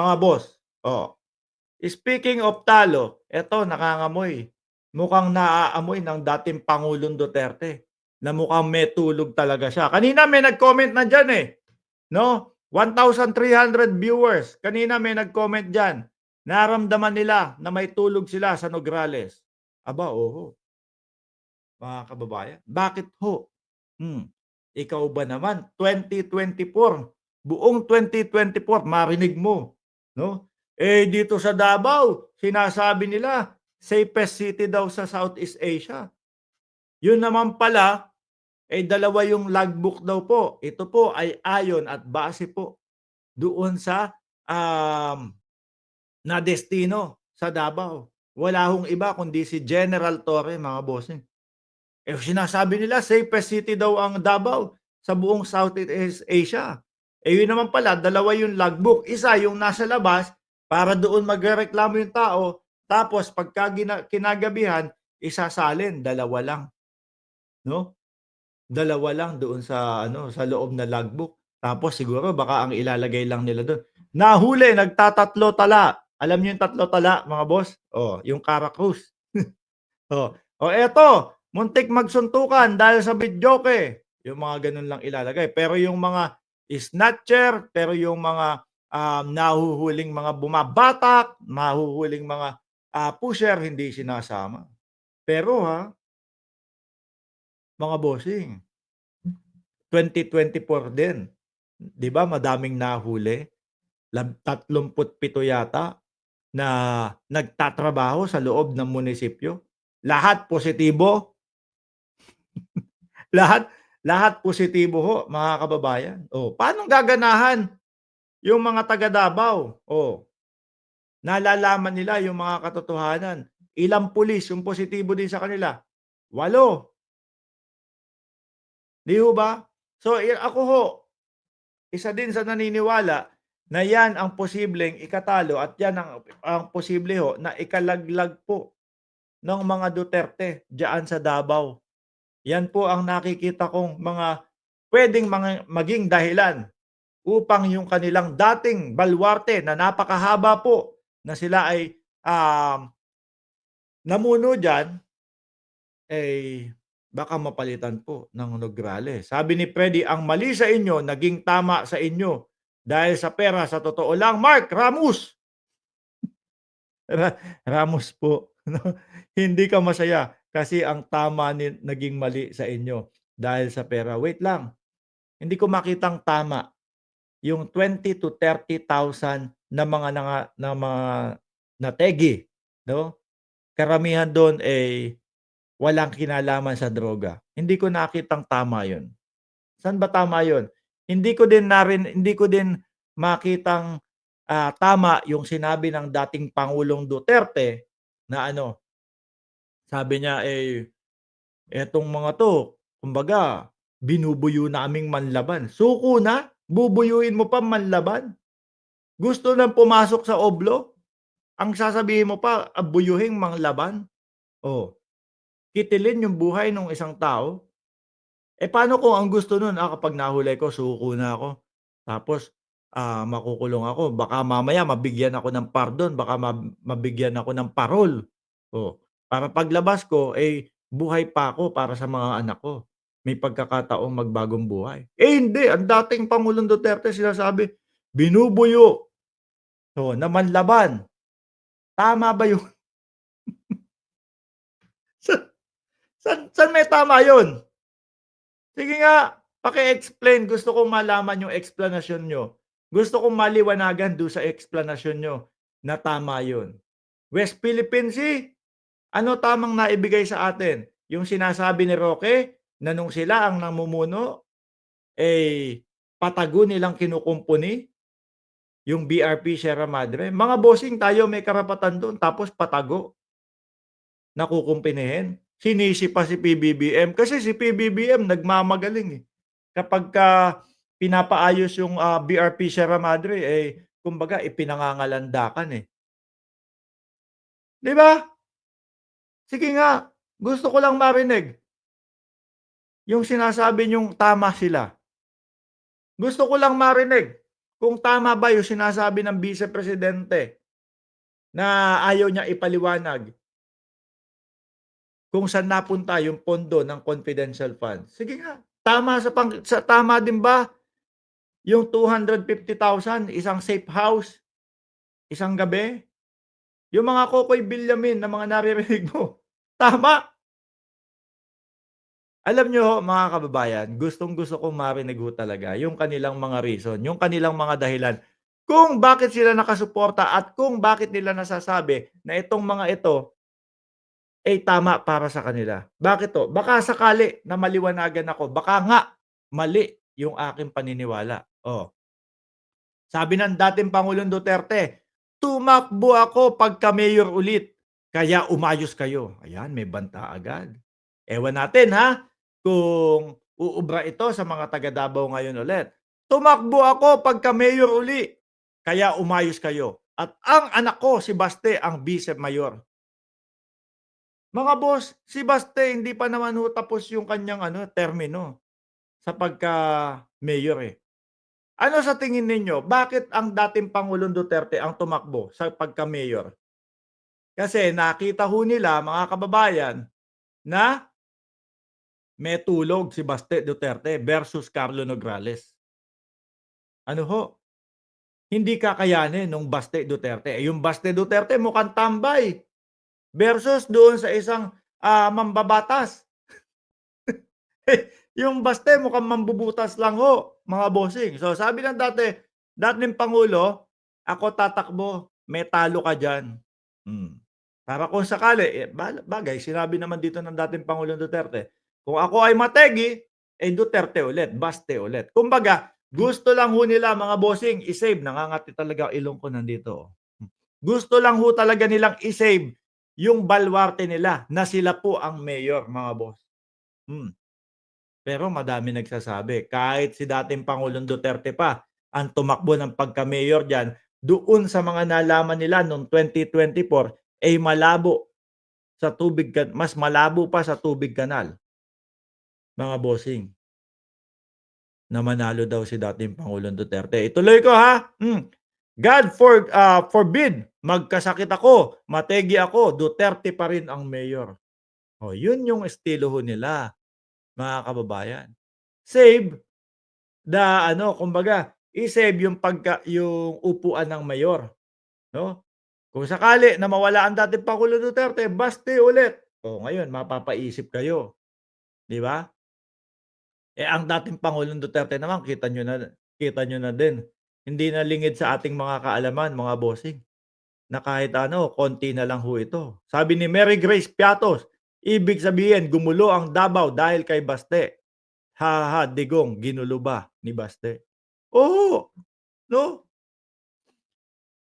mga boss. Oh, speaking of talo, eto nakangamoy. Mukhang naaamoy ng dating Pangulong Duterte na mukhang may tulog talaga siya. Kanina may nag-comment na diyan, eh, 'no? 1,300 viewers. Kanina may nag-comment diyan. Nararamdaman nila na may tulog sila sa Nograles. Aba, oo, mga kababayan. Bakit ho? Hmm, ikaw ba naman 2024, buong 2024 marinig mo, 'no? Eh, dito sa Davao sinasabi nila safest city daw sa Southeast Asia. Yun naman pala, eh, dalawa yung logbook daw po. Ito po ay ayon at base po doon sa, um, na destino sa Davao. Wala hong iba kundi si General Torre, mga bossing. Eh, sinasabi nila safest city daw ang Davao sa buong Southeast Asia. Eh, yun naman pala dalawa yung logbook, isa yung nasa labas para doon magrereklamo yung tao, tapos pagka kinagabihan isasalin, dalawa lang, 'no? Dalawa lang doon sa ano, sa loob na logbook. Tapos siguro baka ang ilalagay lang nila dun, nahuli nagtatatlo tala. Alam niyo yung tatlo tala, mga boss? Oh, yung Caracruz. Oh, oh eto, muntik magsuntukan dahil sa videoke. Yung mga gano'n lang ilalagay. Pero yung mga snatcher, pero yung mga, nahuhuling mga bumabatak, mahuhuling mga, pusher, hindi sinasama. Pero mga bossing, 2024 din, 'di ba madaming nahuli? 37 yata na nagtatrabaho sa loob ng munisipyo. Lahat positibo. Lahat lahat positibo ho, mga kababayan. Oh, paanong gaganahan yung mga taga Davao? Oh, nalalaman nila yung mga katotohanan. Ilang pulis yung positibo din sa kanila? 8, 'di ho ba? So, ako ho, isa din sa naniniwala na 'yan ang posibleng ikatalo at 'yan ang posible ho na ikalaglag po ng mga Duterte diyaan sa Davao. Yan po ang nakikita kong mga puwedeng maging dahilan upang yung kanilang dating baluarte na napakahaba po na sila ay, namuno diyan, eh, baka mapalitan po ng Nograles. Sabi ni Freddy, "Ang mali sa inyo naging tama sa inyo dahil sa pera sa totoo lang." Mark Ramos, Ramos po, 'no, hindi ka masaya kasi ang tama naging mali sa inyo dahil sa pera. Wait lang, hindi ko makitang tama yung 20 to 30,000 na mga nategi, 'no? Karamihan do'n, eh, walang kinalaman sa droga. Hindi ko nakitang tama 'yun. Saan ba tama 'yun? Hindi ko din makitang, tama yung sinabi ng dating Pangulong Duterte na ano, sabi niya, eh, "Etong mga 'to, kumbaga binubuyo naming manlaban." Suko na, bubuyuin mo pa manlaban? Gusto ng pumasok sa oblo, ang sasabihin mo pa, buyuhing manglaban? Oh, kitilin yung buhay ng isang tao. Eh, paano kung ang gusto nun, kapag nahuli ko suko na ako, tapos, makukulong ako, baka mamaya mabigyan ako ng pardon, baka mabigyan ako ng parol. Oh, para paglabas ko, eh, buhay pa ako para sa mga anak ko. May pagkakataong magbagong buhay. Eh, hindi, ang dating Pangulong Duterte sinasabi, binubuyo, na manlaban. Tama ba yun? Saan may tama yun? Sige nga, paki-explain, gusto kong malaman yung eksplanasyon niyo. Gusto kong maliwanagan dun sa eksplanasyon niyo na tama yun. West Philippine Sea, ano tamang naibigay sa atin? Yung sinasabi ni Roque na nung sila ang namumuno, eh, patago nilang kinukumpuni yung BRP Sierra Madre. Mga bossing, tayo may karapatan dun tapos patago na kukumpunihin. Sinisi pa si PBBM kasi si PBBM nagmamagaling, eh. Kapagka pinapaayos yung, BRP Sierra Madre, eh, kumbaga ipinangangalandakan, eh. 'Di ba? Sige nga, gusto ko lang marinig yung sinasabi niyong tama sila. Gusto ko lang marinig. kung tama ba yung sinasabi ng Vice Presidente na ayaw niya ipaliwanag kung saan napunta yung pondo ng confidential fund. Sige nga, tama din ba yung 250,000 isang safe house, isang gabi? Yung mga Kokoy Villamin na mga naririnig mo, tama? Alam niyo ho mga kababayan, gustong-gusto kong marinig ho talaga yung kanilang mga reason, yung kanilang mga dahilan kung bakit sila nakasuporta at kung bakit nila nasasabi na itong mga ito ay tama para sa kanila. Bakit ho? Baka sakali na maliwanagan ako, baka nga mali yung aking paniniwala. Oh, sabi ng dating Pangulong Duterte, "Tumakbo ako pagka-mayor ulit, kaya umayos kayo." Ayan, may banta agad. Ewan natin ha, kung uubra ito sa mga taga Davao ngayon ulit. "Tumakbo ako pagka-mayor uli, kaya umayos kayo. At ang anak ko si Baste ang vice mayor." Mga boss, si Baste hindi pa naman ho tapos yung kanyang ano, termino sa pagka-mayor, eh. Ano sa tingin ninyo, bakit ang dating Pangulong Duterte ang tumakbo sa pagka-mayor? Kasi nakita ho nila mga kababayan na may tulog si Baste Duterte versus Carlo Nograles. Ano ho, hindi kakayanin nung Baste Duterte. Eh, yung Baste Duterte mukhang tambay versus doon sa isang, mambabatas. Yung Baste mukhang mambubutas lang ho, mga bossing. So, sabi ng dating pangulo, "Ako tatakbo, may talo ka diyan." Para kung sakali, eh, bagay sinabi naman dito ng dating Pangulong Duterte, "Kung ako ay mategi, eh, Duterte ulit, Baste ulit." Kumbaga, gusto lang ho nila mga bossing i-save, nangangati talaga ang ilong ko nandito, oh. Gusto lang ho talaga nilang i-save yung baluarte nila na sila po ang mayor, mga boss. Hmm. Pero madami nagsasabi kahit si dating Pangulong Duterte pa ang tumakbo ng pagka-mayor diyan, doon sa mga nalaman nila noong 2024 ay malabo sa mas malabo pa sa tubig kanal, mga bossing, na manalo daw si dating Pangulong Duterte. Ituloy ko ha, forbid magkasakit ako, mategi ako, Duterte pa rin ang mayor. Oh, yun yung estilo ho nila, mga kababayan. Save the ano, kumbaga i-save yung upuan ng mayor, 'no? Kung sakali na mawala ang dating Pangulong Duterte, Baste ulit. Oh, ngayon mapapaisip kayo, 'di ba? Eh, ang dating Pangulong Duterte naman kita niyo na din, hindi na lingid sa ating mga kaalaman, mga bossing, na kahit ano konti na lang ho ito. Sabi ni Mary Grace Piatos, ibig sabihin gumulo ang Davao dahil kay Baste. Ha, ha, digong ginulo ba ni Baste? Oo, 'no?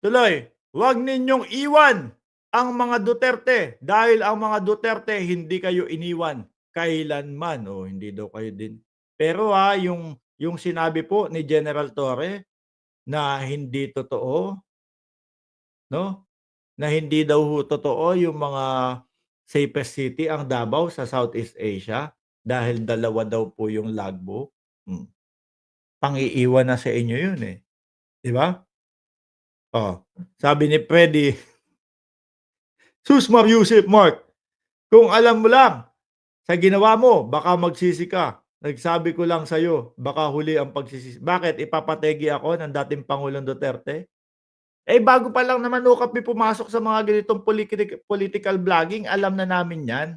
Tuloy, "Huwag ninyong iwan ang mga Duterte dahil ang mga Duterte hindi kayo iniwan kailanman." Oh, hindi daw kayo din. Pero, yung sinabi po ni General Torre na hindi totoo, 'no, na hindi daw ho totoo yung mga safest city ang Davao sa Southeast Asia dahil dalawa daw po yung logbook. Hmm, pang-iiwan na sa inyo yun, eh, 'di ba? Oh, sabi ni Freddy, "Sus Mariusip Mark, kung alam mo lang sa ginawa mo baka magsisi ka. Nagsabi ko lang sa'yo baka huli ang pagsisisi." Bakit ipapategi ako ng dating Pangulong Duterte? Eh, bago pa lang naman ho kami pumasok sa mga ganitong political vlogging, alam na namin 'yan.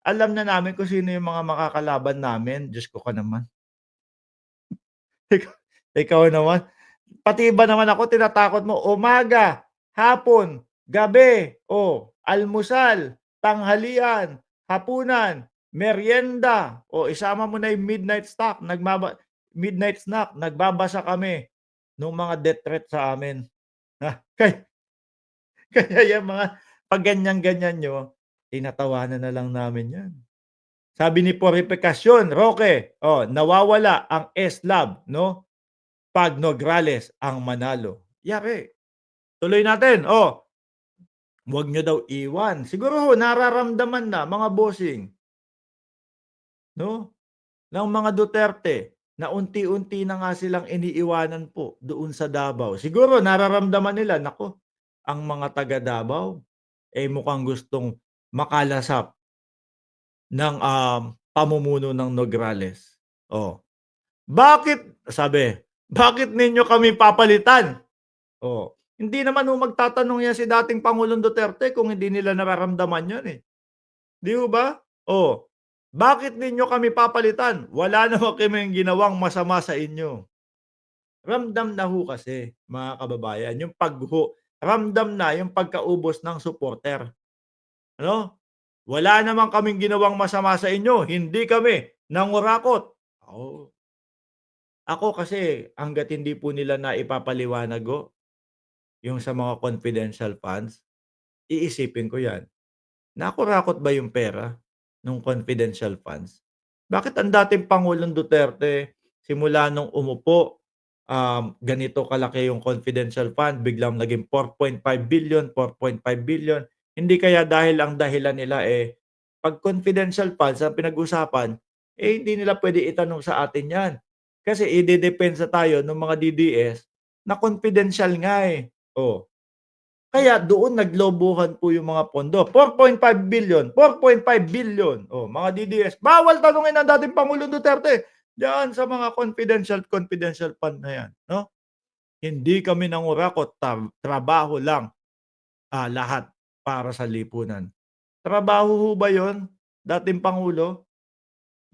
Alam na namin kung sino yung mga makakalaban namin. Diyos ko ka naman. Ikaw ikaw naman, pati ba naman ako tinatakot mo, umaga, hapon, gabi, oh, almusal, tanghalian, hapunan, meryenda, o isama mo na yung midnight snack, nagbabasa kami nung mga death threat sa amin. Kaya yang mga 'pag ganyan-ganyan niyo, tinatawanan na lang namin 'yan. Sabi ni Purifikasyon Roque, oh, nawawala ang S-Lab 'no, 'pag Nograles ang manalo. Yari, tuloy natin, oh, "Wag niyo daw iwan." Siguro ho nararamdaman na mga bossing, 'no, ng mga Duterte. na unti-unti na nga silang iniiwanan po doon sa Davao. Siguro nararamdaman nila, naku, ang mga taga Davao, eh, mukhang gustong makalasap ng, pamumuno ng Nograles. Oh, bakit sabi, "Bakit ninyo kami papalitan?" Oh, hindi naman ho magtatanong 'yan si dating Pangulong Duterte kung hindi nila nararamdaman 'yun, eh, 'di ho ba? Oh, "Bakit ninyo kami papalitan? Wala naman kaming ginawang masama sa inyo." Ramdam na ho kasi mga kababayan yung ramdam na yung pagkaubos ng supporter, ano? "Wala naman kaming ginawang masama sa inyo, hindi kami nangurakot." Oh, ako kasi hangga't hindi po nila naipapaliwanag ho yung sa mga confidential funds, iisipin ko 'yan. Nakurakot ba yung pera nung confidential funds? Bakit ang dating Pangulong Duterte simula nung umupo, ganito kalaki yung confidential fund, biglang naging 4.5 billion, 4.5 billion. Hindi kaya dahil ang dahilan nila, eh, 'pag confidential funds ang pinag-usapan, eh, hindi nila puwede itanong sa atin 'yan. Kasi idedepensa tayo nung mga DDS na confidential nga, eh. Oh. Kaya doon naglobohan po yung mga pondo, 4.5 billion, 4.5 billion. Oh, mga DDS, bawal tanungin ang dating Pangulong Duterte diyan sa mga confidential fund na 'yan, 'no? Hindi kami nangurakot, trabaho lang, lahat para sa lipunan. Trabaho ho ba 'yun, dating pangulo?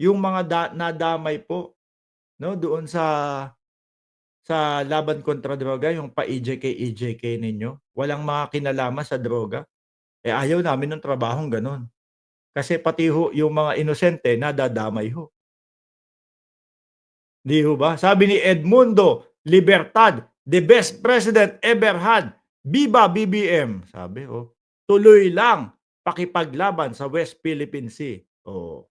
Yung mga nadamay po, 'no, doon sa laban kontra droga, yung pa-EJK ninyo, walang mga kinalaman sa droga. Eh, ayaw namin ng trabahong gano'n. Kasi pati ho yung mga inosente nadadamay ho, 'di ho ba? Sabi ni Edmundo Libertad, "The best president ever had. Viva BBM!" Sabi, oh. "Tuloy lang pakipaglaban sa West Philippine Sea." Oh,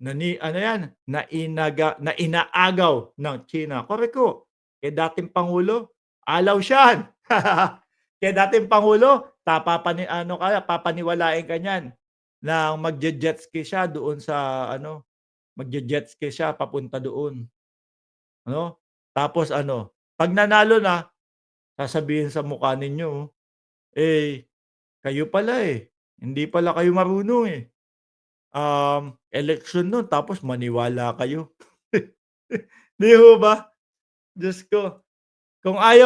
ano 'yan, na inaagaw ng China. Korek ho. Kay dating pangulo, alaw siyan. Kay dating pangulo, papaniwalain ka niyan na magje-jet ski siya doon sa ano, magje-jet ski siya papunta doon, ano. Tapos ano, 'pag nanalo na, sasabihin sa mukha ninyo, eh, kayo pala, eh, hindi pala kayo marunong, eh. Eleksyon nun tapos maniwala kayo. 'Di ho ba? Diyos ko, kung ayaw